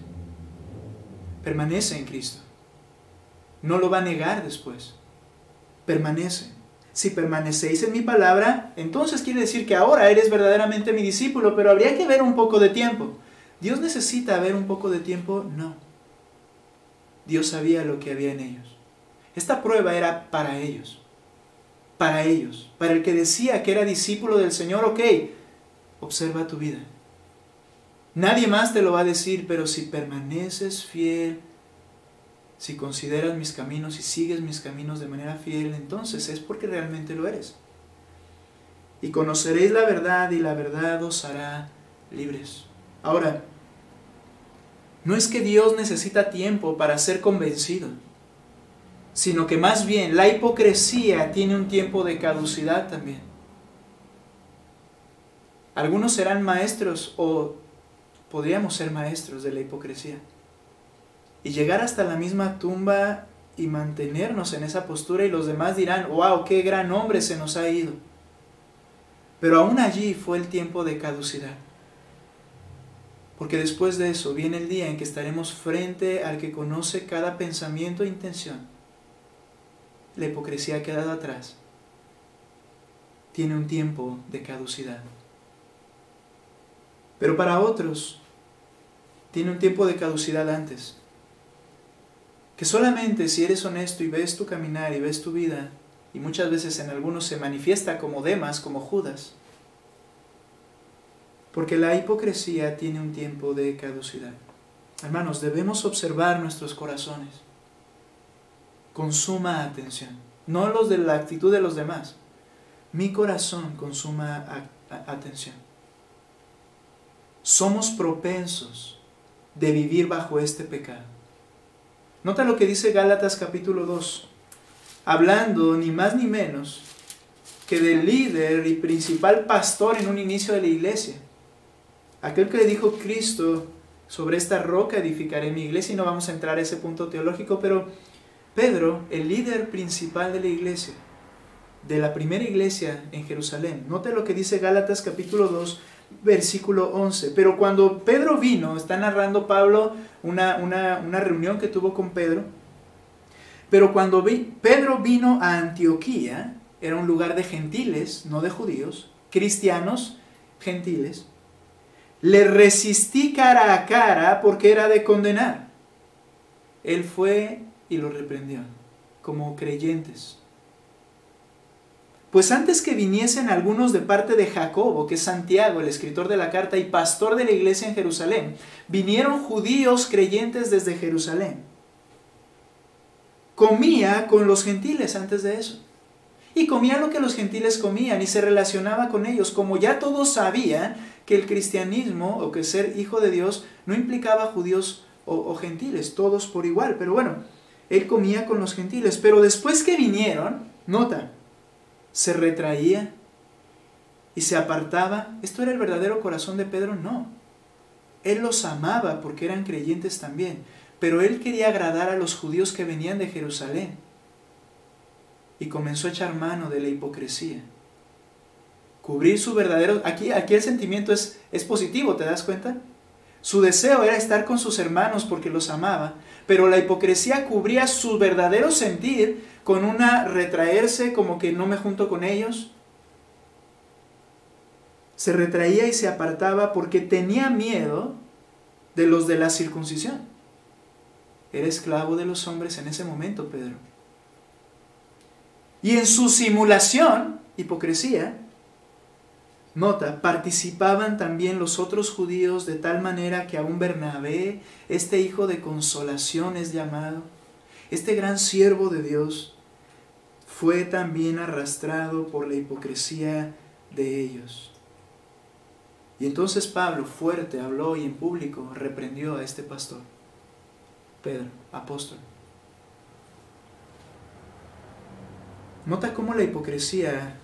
en Cristo. No lo va a negar después. Permanece. Si permanecéis en mi palabra, entonces quiere decir que ahora eres verdaderamente mi discípulo, pero habría que ver un poco de tiempo. ¿Dios necesita ver un poco de tiempo? No. Dios sabía lo que había en ellos. Esta prueba era para ellos. Para ellos. Para el que decía que era discípulo del Señor, ok, observa tu vida. Nadie más te lo va a decir, pero si permaneces fiel, si consideras mis caminos y sigues mis caminos de manera fiel, entonces es porque realmente lo eres. Y conoceréis la verdad y la verdad os hará libres. Ahora, no es que Dios necesita tiempo para ser convencido, sino que más bien la hipocresía tiene un tiempo de caducidad también. Algunos serán maestros o podríamos ser maestros de la hipocresía y llegar hasta la misma tumba y mantenernos en esa postura y los demás dirán, wow, qué gran hombre se nos ha ido. Pero aún allí fue el tiempo de caducidad. Porque después de eso viene el día en que estaremos frente al que conoce cada pensamiento e intención. La hipocresía ha quedado atrás. Tiene un tiempo de caducidad. Pero para otros, tiene un tiempo de caducidad antes. Que solamente si eres honesto y ves tu caminar y ves tu vida, y muchas veces en algunos se manifiesta como Demas, como Judas, porque la hipocresía tiene un tiempo de caducidad. Hermanos, debemos observar nuestros corazones con suma atención, no los de la actitud de los demás. Mi corazón con suma atención. Somos propensos de vivir bajo este pecado. Nota lo que dice Gálatas capítulo 2, hablando ni más ni menos que del líder y principal pastor en un inicio de la iglesia. Aquel que le dijo Cristo, sobre esta roca edificaré mi iglesia, y no vamos a entrar a ese punto teológico, pero Pedro, el líder principal de la iglesia, de la primera iglesia en Jerusalén, nota lo que dice Gálatas capítulo 2, versículo 11. Pero cuando Pedro vino, está narrando Pablo una reunión que tuvo con Pedro, pero cuando Pedro vino a Antioquía, era un lugar de gentiles, no de judíos, cristianos gentiles, le resistí cara a cara porque era de condenar. Él fue y lo reprendió, como creyentes. Pues antes que viniesen algunos de parte de Jacobo, que es Santiago, el escritor de la carta y pastor de la iglesia en Jerusalén, vinieron judíos creyentes desde Jerusalén. Comía con los gentiles antes de eso. Y comía lo que los gentiles comían y se relacionaba con ellos, como ya todos sabían que el cristianismo o que ser hijo de Dios no implicaba judíos o gentiles, todos por igual. Pero bueno, él comía con los gentiles. Pero después que vinieron, nota, se retraía y se apartaba. ¿Esto era el verdadero corazón de Pedro? No. Él los amaba porque eran creyentes también, pero él quería agradar a los judíos que venían de Jerusalén y comenzó a echar mano de la hipocresía. Cubrir su verdadero... Aquí el sentimiento es positivo, ¿te das cuenta? Su deseo era estar con sus hermanos porque los amaba, pero la hipocresía cubría su verdadero sentir con una retraerse, como que no me junto con ellos. Se retraía y se apartaba porque tenía miedo de los de la circuncisión. Era esclavo de los hombres en ese momento, Pedro. Y en su simulación, hipocresía, nota, participaban también los otros judíos de tal manera que aún Bernabé, este hijo de consolación es llamado, este gran siervo de Dios, fue también arrastrado por la hipocresía de ellos. Y entonces Pablo fuerte habló y en público reprendió a este pastor, Pedro, apóstol. Nota cómo la hipocresía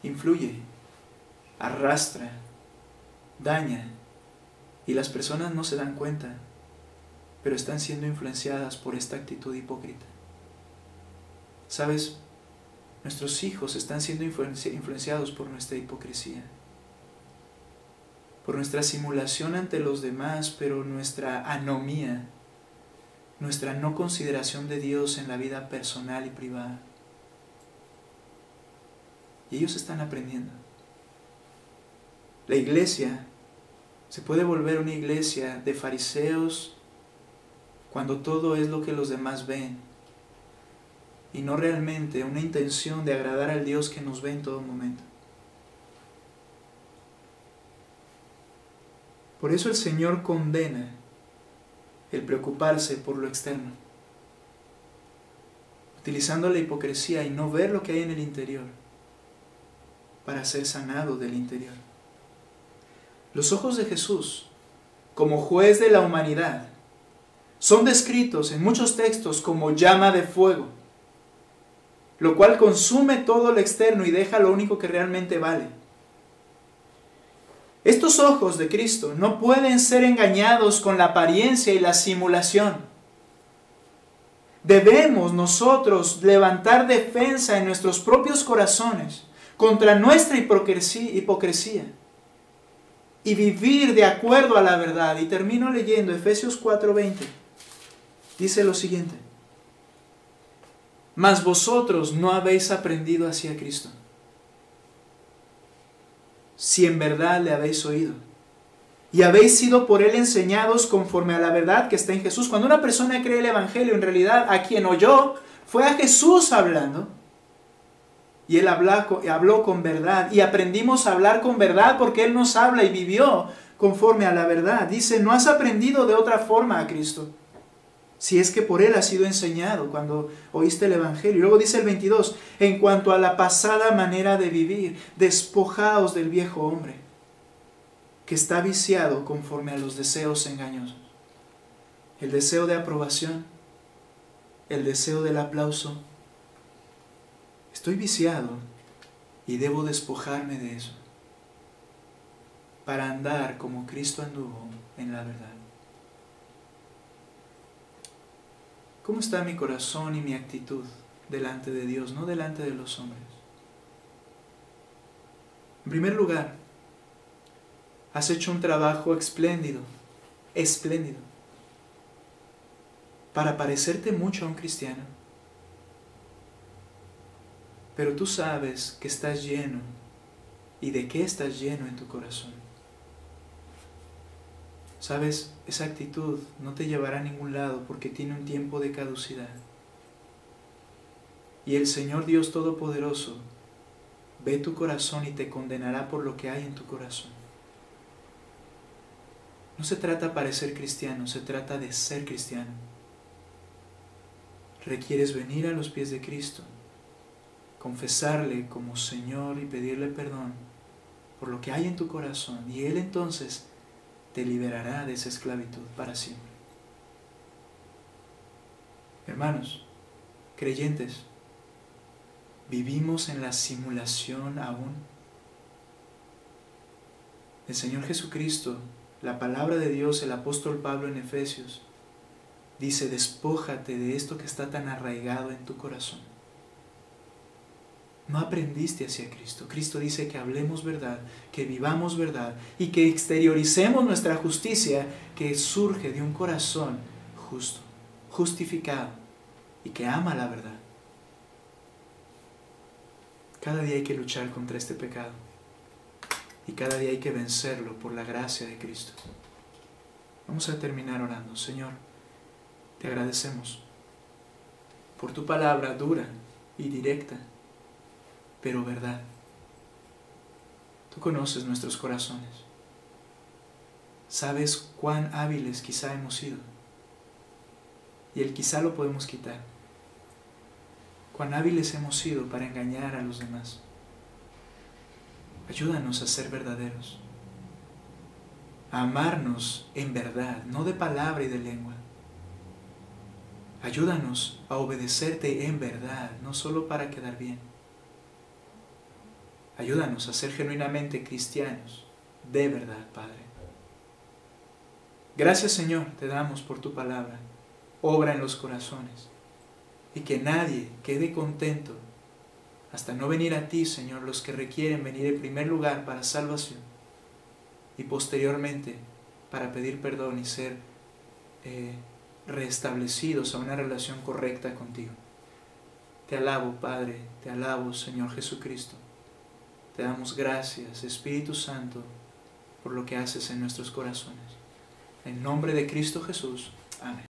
influye, arrastra, daña, y las personas no se dan cuenta, pero están siendo influenciadas por esta actitud hipócrita. ¿Sabes? Nuestros hijos están siendo influenciados por nuestra hipocresía, por nuestra simulación ante los demás, pero nuestra anomía, nuestra no consideración de Dios en la vida personal y privada. Y ellos están aprendiendo. La iglesia se puede volver una iglesia de fariseos cuando todo es lo que los demás ven y no realmente una intención de agradar al Dios que nos ve en todo momento. Por eso el Señor condena el preocuparse por lo externo, utilizando la hipocresía y no ver lo que hay en el interior para ser sanado del interior. Los ojos de Jesús, como juez de la humanidad, son descritos en muchos textos como llama de fuego, lo cual consume todo lo externo y deja lo único que realmente vale. Estos ojos de Cristo no pueden ser engañados con la apariencia y la simulación. Debemos nosotros levantar defensa en nuestros propios corazones contra nuestra hipocresía y vivir de acuerdo a la verdad. Y termino leyendo Efesios 4:20. Dice lo siguiente: mas vosotros no habéis aprendido así a Cristo, si en verdad le habéis oído, y habéis sido por Él enseñados conforme a la verdad que está en Jesús. Cuando una persona cree el Evangelio, en realidad a quien oyó fue a Jesús hablando, y Él habló con verdad, y aprendimos a hablar con verdad porque Él nos habla y vivió conforme a la verdad. Dice, no has aprendido de otra forma a Cristo, si es que por Él has sido enseñado cuando oíste el Evangelio. Y luego dice el 22, en cuanto a la pasada manera de vivir, despojaos del viejo hombre, que está viciado conforme a los deseos engañosos. El deseo de aprobación, el deseo del aplauso. Estoy viciado y debo despojarme de eso para andar como Cristo anduvo en la verdad. ¿Cómo está mi corazón y mi actitud delante de Dios, no delante de los hombres? En primer lugar, has hecho un trabajo espléndido, para parecerte mucho a un cristiano. Pero tú sabes que estás lleno y de qué estás lleno en tu corazón. Sabes, esa actitud no te llevará a ningún lado porque tiene un tiempo de caducidad. Y el Señor Dios Todopoderoso ve tu corazón y te condenará por lo que hay en tu corazón. No se trata de parecer cristiano, se trata de ser cristiano. Requieres venir a los pies de Cristo, confesarle como Señor y pedirle perdón por lo que hay en tu corazón, y Él entonces te liberará de esa esclavitud para siempre. Hermanos, creyentes, ¿vivimos en la simulación aún? El Señor Jesucristo, la palabra de Dios, el apóstol Pablo en Efesios, dice, despójate de esto que está tan arraigado en tu corazón. No aprendiste hacia Cristo. Cristo dice que hablemos verdad, que vivamos verdad y que exterioricemos nuestra justicia que surge de un corazón justo, justificado y que ama la verdad. Cada día hay que luchar contra este pecado y cada día hay que vencerlo por la gracia de Cristo. Vamos a terminar orando. Señor, te agradecemos por tu palabra dura y directa, pero verdad. Tú conoces nuestros corazones. Sabes cuán hábiles quizá hemos sido. Y el quizá lo podemos quitar. Cuán hábiles hemos sido para engañar a los demás. Ayúdanos a ser verdaderos. A amarnos en verdad, no de palabra y de lengua. Ayúdanos a obedecerte en verdad, no solo para quedar bien. Ayúdanos a ser genuinamente cristianos, de verdad, Padre. Gracias, Señor, te damos por tu palabra. Obra en los corazones. Y que nadie quede contento hasta no venir a ti, Señor, los que requieren venir en primer lugar para salvación y posteriormente para pedir perdón y ser restablecidos a una relación correcta contigo. Te alabo, Padre, te alabo, Señor Jesucristo. Te damos gracias, Espíritu Santo, por lo que haces en nuestros corazones. En nombre de Cristo Jesús. Amén.